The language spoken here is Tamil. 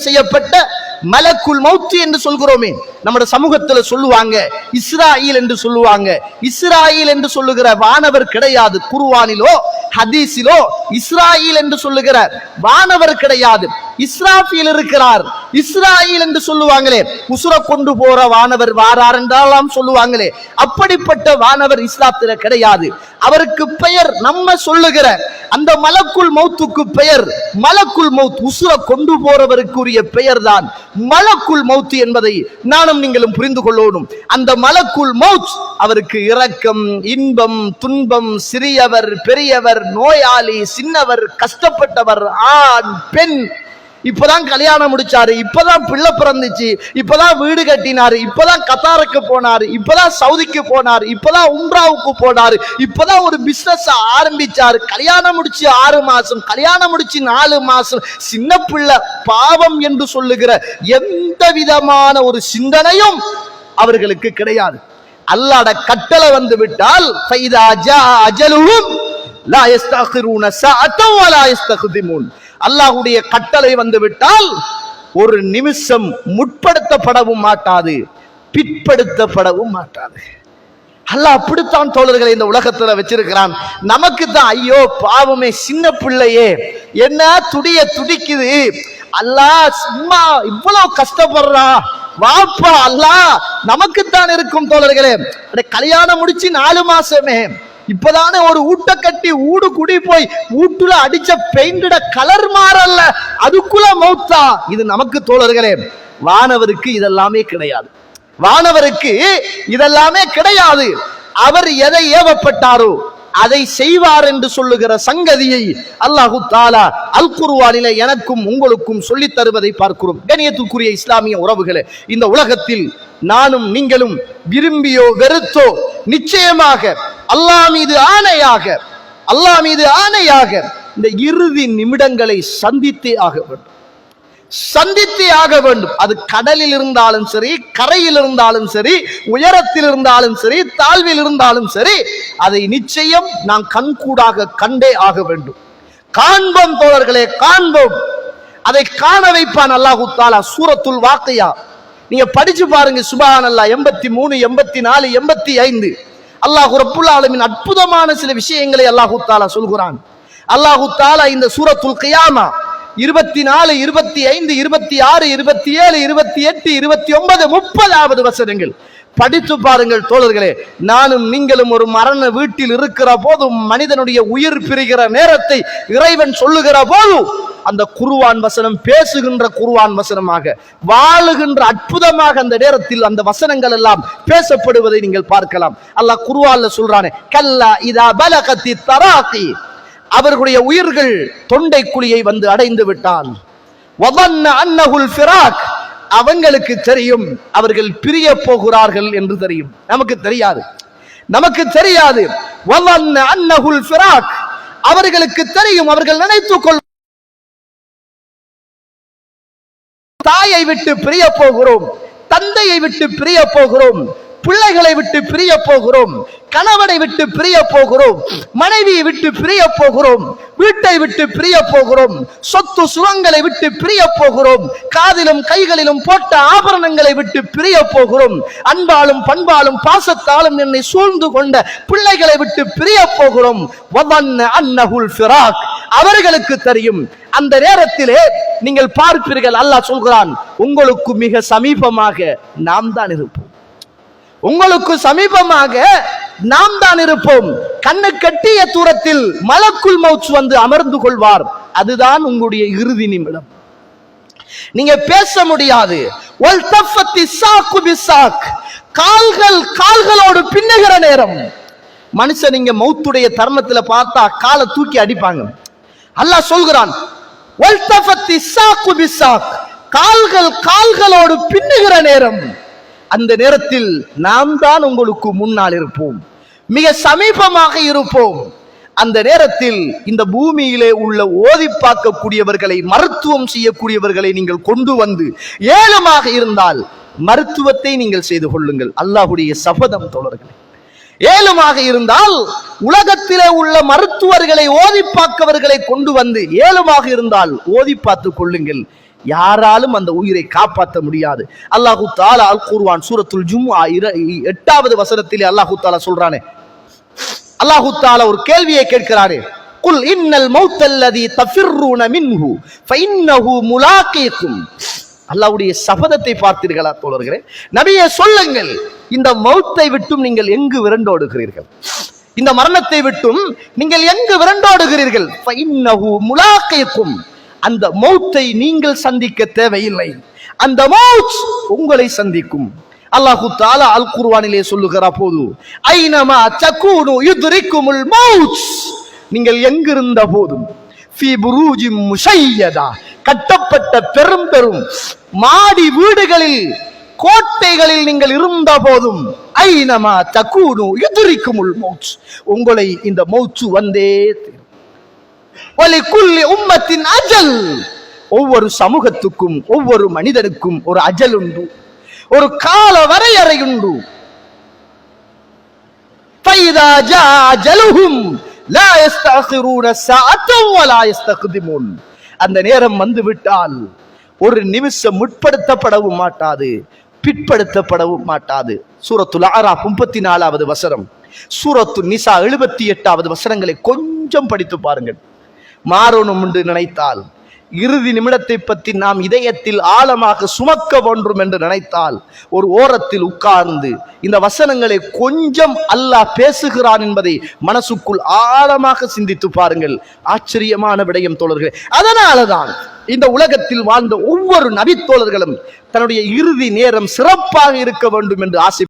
செய்யப்பட்ட மலக்குல் மௌத் என்று சொல்கிறோமே, நம்முடைய சமூகத்துல சொல்லுவாங்க இஸ்ராயில் என்று சொல்லுவாங்க. இஸ்ராயில் என்று சொல்லுகிற வானவர் கிடையாது. குர்ஆனிலோ ஹதீஸிலோ இஸ்ராயில் என்று சொல்லுகிற வானவர் கிடையாது. இஸ்ராஃபீல் இருக்கிறார். இஸ்ராயில் என்று சொல்லுவாங்களே, உசுர கொண்டு போற வானவர் வாரார் என்றெல்லாம் சொல்லுவாங்களே, அப்படிப்பட்ட வானவர் இஸ்லாத்தில கிடையாது. அவருக்கு பெயர் நம்ம சொல்லுகிற அந்த மலக்குல் மௌத்துக்கு பெயர் மலக்குல் மௌத். உசுர கொண்டு போறவருக்குரிய பெயர் தான் மலக்குல் மௌத் என்பதை நானும் நீங்களும் புரிந்து கொள்ளணும். அந்த மலக்குல் மௌத் அவருக்கு இரக்கம், இன்பம், துன்பம், சிறியவர், பெரியவர், நோயாளி, சின்னவர், கஷ்டப்பட்டவர், ஆண், பெண், இப்பதான் கல்யாணம் முடிச்சாரு, இப்பதான் பிள்ளை பிறந்துச்சு, இப்பதான் வீடு கட்டினாரு, இப்பதான் கத்தாருக்கு போனாரு, இப்பதான் சவுதிக்கு போனாரு, இப்பதான் உம்ராவுக்கு போனாரு, இப்பதான் ஒரு பிசினஸ் ஆரம்பிச்சாரு, கல்யாணம் முடிச்சு 6 மாசம், கல்யாணம் முடிச்சு 4 மாசம், சின்ன பிள்ளை, பாவம் என்று சொல்லுகிற எந்த விதமான ஒரு சிந்தனையும் அவர்களுக்கு கிடையாது. அல்லாஹ்வுடைய கட்டளை வந்து விட்டால் ஃபைதா ஜா அஜலுஹும் லா யஸ்தகிரூன ஸஅத்தன் வ லா யஸ்தக்திமூன். அல்லாஹ்வுடைய கட்டளை வந்து விட்டால் ஒரு நிமிஷம் முற்படுத்தப்படவும் மாட்டாது, பிற்படுத்தப்படவும் மாட்டாது. அல்லாஹ் அப்படித்தான் தோழர்களை இந்த உலகத்துல வச்சிருக்கிறான். நமக்கு தான் ஐயோ பாவமே, சின்ன பிள்ளையே என்ன துடிய துடிக்குது, அல்லாஹ் சும்மா இவ்வளவு கஷ்டப்படுறா, வாப்பா அல்லாஹ் நமக்குத்தான் இருக்கும் தோழர்களே. கல்யாணம் முடிச்சு 4 மாசமே, இப்பதானே ஒரு ஊட்ட கட்டி ஊடு குடி போய் ஊட்டுல அடிச்ச பெயிண்ட கலர் மாறல்ல, அதுக்குள்ள மௌத்தா. இது நமக்கு தோழர்களே. வானவருக்கு இதெல்லாமே கிடையாது. வானவருக்கு இதெல்லாமே கிடையாது. அவர் எதை ஏவப்பட்டாரோ அதை செய்வார் என்று சொல்லுகிற சங்கதியை அல்லாஹு தஆலா அல் குர்ஆனிலே எனக்கும் உங்களுக்கும் சொல்லித் தருவதை பார்க்கிறோம். கண்ணியத்துக்குரிய இஸ்லாமிய உறவுகளே, இந்த உலகத்தில் நானும் நீங்களும் விரும்பியோ வெறுத்தோ நிச்சயமாக அல்லாஹ் மீது ஆணையாக, அல்லாஹ் மீது ஆணையாக இந்த இறுதி நிமிடங்களை சந்தித்தே ஆக வேண்டும், சந்தித்தே ஆக வேண்டும். அது கடலில் இருந்தாலும் சரி, கரையில் இருந்தாலும் சரி, உயரத்தில் இருந்தாலும் சரி, தாழ்வில் இருந்தாலும் சரி, அதை நிச்சயம் நாம் கண்கூடாக கண்டே ஆக வேண்டும். காண்போம் தோழர்களே, காண்போம். அதை காண வைப்பான் அல்லாஹு தஆலா. சூரத்துல் வாக்கியா நீங்க படிச்சு பாருங்க. சுப்ஹானல்லாஹ் 83, 84, 85 அல்லாஹ் ரப்புல் ஆலமீன் அற்புதமான சில விஷயங்களை அல்லாஹு தஆலா சொல்கிறான். அல்லாஹு தஆலா இந்த சூரத்துல் கியாமா 24, 25, 26, 27, 28, 29, 30வது வசனங்கள் படித்து பாருங்கள் தோழர்களே. நானும் நீங்களும் ஒரு மரண வீட்டில் இருக்கிற போது, மனிதனுடைய உயிர் பிரிகிற நேரத்தை இறைவன் சொல்லுகிற போது, அந்த குர்ஆன் வசனம் பேசுகின்ற குர்ஆன் வசனமாக, வாழுகின்ற அற்புதமாக அந்த நேரத்தில் அந்த வசனங்கள் எல்லாம் பேசப்படுவதை நீங்கள் பார்க்கலாம். அல்லாஹ் குர்ஆன்ல சொல்றானே, கல்லா இதா பலகத்தி தராகி, அவர்களுடைய உயிர்கள் தொண்டை குழியை வந்து அடைந்து விட்டால், வதன்ன அன்னஹுல் ஃபிராக், அவங்களுக்கு தெரியும் அவர்கள் பிரிய போகிறார்கள் என்று தெரியும். நமக்கு தெரியாது, நமக்கு தெரியாது. வதன்ன அன்னஹுல் ஃபிராக், அவர்களுக்கு தெரியும், அவர்கள் நினைத்துக் கொள் தாயை விட்டு பிரிய போகிறோம், தந்தையை விட்டு பிரிய போகிறோம், பிள்ளைகளை விட்டு பிரிய போகிறோம், கணவனை விட்டு பிரிய போகிறோம், மனைவியை விட்டு பிரிய போகிறோம், வீட்டை விட்டு பிரிய போகிறோம், சொத்து சுகங்களை விட்டு பிரிய போகிறோம், காதிலும் கைகளிலும் போட்ட ஆபரணங்களை விட்டு பிரிய போகிறோம், அன்பாலும் பண்பாலும் பாசத்தாலும் என்னை சூழ்ந்து கொண்ட பிள்ளைகளை விட்டு பிரிய போகிறோம். வதன்ன அன்னஹுல் ஃபிராக், அவர்களுக்கு தெரியும். அந்த நேரத்திலே நீங்கள் பார்ப்பீர்கள், அல்லாஹ் சொல்கிறான், உங்களுக்கு மிக சமீபமாக நாம் தான் இருப்போம், உங்களுக்கு சமீபமாக நாம் தான் இருப்போம். கண்ணு கட்டிய தூரத்தில் மலக்குல் மௌத் வந்து அமர்ந்து கொள்வார். அதுதான் உங்களுடைய இறுதி நிமிடம். நீங்க பேச முடியாது. கால்கள் கால்களோடு பின்னுகிற நேரம். மனுஷன் நீங்க மௌத்துடைய தருணத்துல பார்த்தா காலை தூக்கி அடிப்பாங்க. அல்லாஹ் சொல்கிறான், கால்கள் கால்களோடு பின்னுகிற நேரம். அந்த நேரத்தில் நாம் தான் உங்களுக்கு முன்னால் இருப்போம், மிக சமீபமாக இருப்போம். அந்த நேரத்தில் இந்த பூமியிலே உள்ள ஓதி பார்க்கக்கூடியவர்களை, மருத்துவம் செய்யக்கூடியவர்களை நீங்கள் கொண்டு வந்து, ஏழுமாக இருந்தால் மருத்துவத்தை நீங்கள் செய்து கொள்ளுங்கள். அல்லாஹ்வுடைய சபதம் தோழர்களே. ஏழுமாக இருந்தால் உலகத்திலே உள்ள மருத்துவர்களை, ஓதி பார்க்கவர்களை கொண்டு வந்து, ஏழுமாக இருந்தால் ஓதி பார்த்துக் கொள்ளுங்கள். யாராலும் அந்த உயிரை காப்பாற்ற முடியாது. அல்லாஹு தஆலா அல் குர்ஆன் சூரத்துல் ஜும்ஆ 8வது வசனத்திலே அல்லாஹு தஆலா சொல்றானே, அல்லாஹு தஆலா ஒரு கேள்வியை கேட்கிறாரே, குல் இன்னல் மௌத்தல்லதி தஃபிர்ரூன மின்ஹு ஃபஇன்னஹு முலாகீக்கும். அல்லாஹ்வுடைய சபதத்தை பார்த்தீர்களா தோழர்களே? நபியே சொல்லுங்கள், இந்த மௌத்தை விட்டும் நீங்கள் எங்கு விரண்டோடுகிறீர்கள்? இந்த மரணத்தை விட்டும் நீங்கள் எங்கு விரண்டோடுகிறீர்கள்? ஃபஇன்னஹு முலாகீக்கும். அந்த மௌத்தை நீங்கள் சந்திக்க தேவையில்லை, அந்த மௌத் உங்களை சந்திக்கும். அல்லாஹு தஆலா அல் குர்ஆனிலே சொல்லுகிற போது, ஐனமா தகூனு யுத்ரிக்குமுல் மௌத். நீங்கள் எங்கிருந்த போதும், ஃபீ புரூஜிம் முஷையதா, கட்டப்பட்ட பெரும் பெரும் மாடி வீடுகளில், கோட்டைகளில் நீங்கள் இருந்த போதும், ஐனமா தகூனு யுத்ரிக்குமுல் மௌத், உங்களை இந்த மௌத் வந்தே தீரும். வலிகுல்லி உம்மத்தின் அஜல், ஒவ்வொரு சமூகத்துக்கும் ஒவ்வொரு மனிதனுக்கும் ஒரு அஜல் உண்டு, ஒரு கால வரையறை உண்டு. ஃபைதா ஜா அஜலுஹும் லா யஸ்தஅখিরூன ஸாஅத்தன் வலா யஸ்தக்திமூன். அந்த நேரம் வந்துவிட்டால் ஒரு நிமிஷம் முற்படுத்தப்படவும் மாட்டாது, பிற்படுத்தப்படவும் மாட்டாது. சூரத்துல் அராஃப் 34வது வசனம், சூரத்து நிசா 78வது வசனங்களை கொஞ்சம் படித்து பாருங்கள். மாறணும் என்று நினைத்தால், இறுதி நிமிடத்தை பற்றி நாம் இதயத்தில் ஆழமாக சுமக்க வேண்டும் என்று நினைத்தால், ஒரு ஓரத்தில் உட்கார்ந்து இந்த வசனங்களை கொஞ்சம் அல்லாஹ் பேசுகிறான் என்பதை மனசுக்குள் ஆழமாக சிந்தித்து பாருங்கள். ஆச்சரியமான விடயம் தோழர்களே. அதனாலதான் இந்த உலகத்தில் வாழ்ந்த ஒவ்வொரு நபி தோழர்களும் தன்னுடைய இறுதி நேரம் சிறப்பாக இருக்க வேண்டும் என்று ஆசை